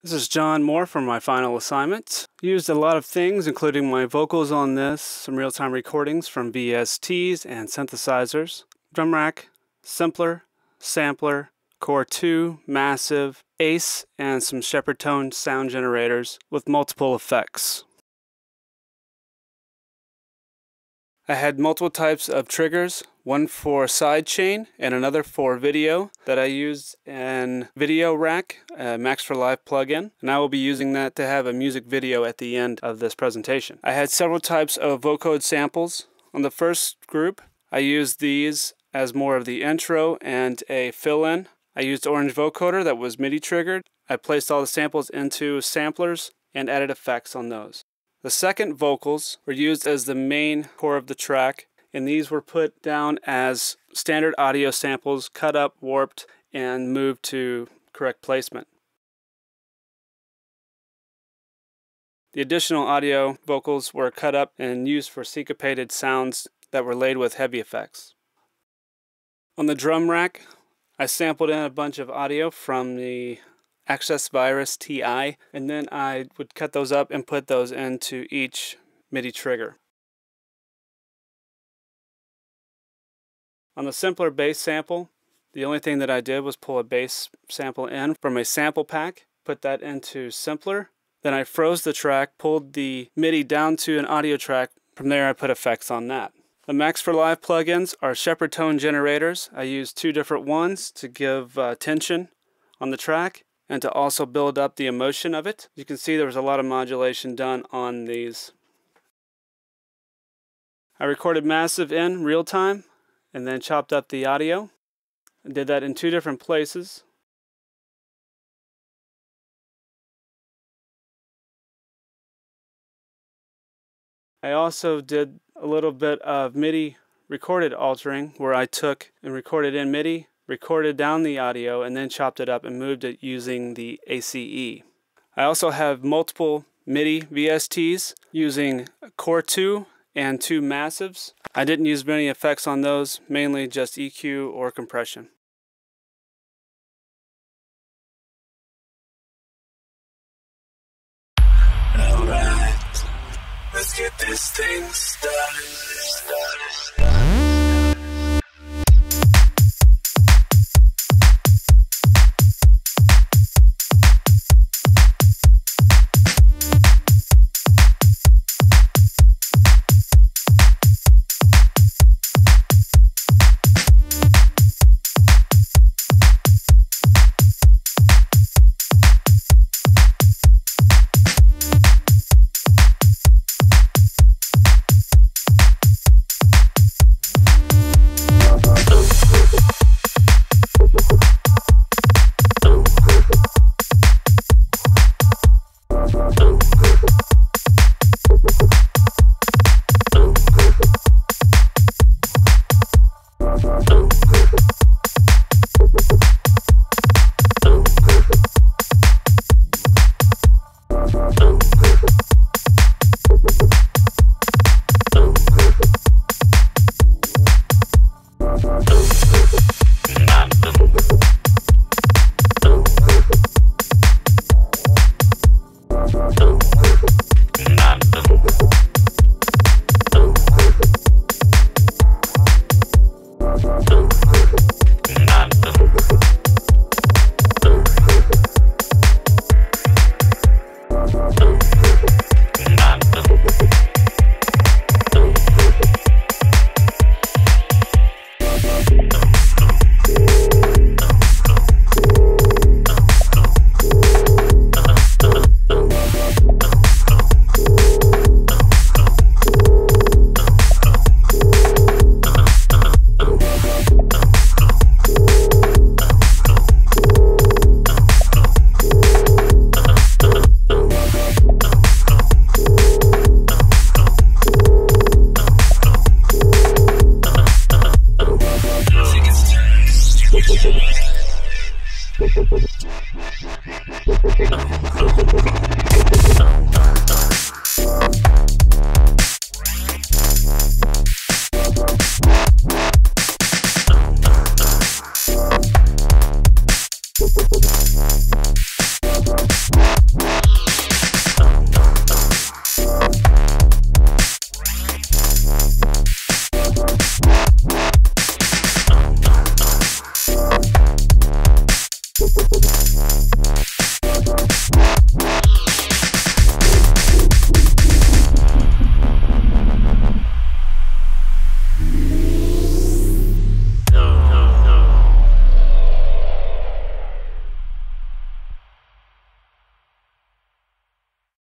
This is John Moore from my final assignment. Used a lot of things, including my vocals on this, some real-time recordings from VSTs and synthesizers, drum rack, simpler, sampler, core 2, massive, ace, and some Shepherd tone sound generators with multiple effects. I had multiple types of triggers, one for sidechain and another for video that I used in Video Rack, a Max for Live plugin, and I will be using that to have a music video at the end of this presentation. I had several types of vocode samples. On the first group, I used these as more of the intro and a fill-in. I used Orange vocoder that was MIDI triggered. I placed all the samples into samplers and added effects on those. The second vocals were used as the main core of the track, and these were put down as standard audio samples, cut up, warped, and moved to correct placement. The additional audio vocals were cut up and used for syncopated sounds that were laid with heavy effects. On the drum rack, I sampled in a bunch of audio from the Access Virus TI, and then I would cut those up and put those into each MIDI trigger. On the simpler bass sample, the only thing that I did was pull a bass sample in from a sample pack, put that into simpler, then I froze the track, pulled the MIDI down to an audio track. From there I put effects on that. The Max for Live plugins are Shepherd tone generators. I used two different ones to give tension on the track and to also build up the emotion of it. You can see there was a lot of modulation done on these. I recorded massive in real time and then chopped up the audio. I did that in two different places. I also did a little bit of MIDI recorded altering where I took and recorded in MIDI, recorded down the audio, and then chopped it up and moved it using the ACE. I also have multiple MIDI VSTs using core 2 and 2 massives. I didn't use many effects on those, mainly just EQ or compression. Alright, let's get this thing started.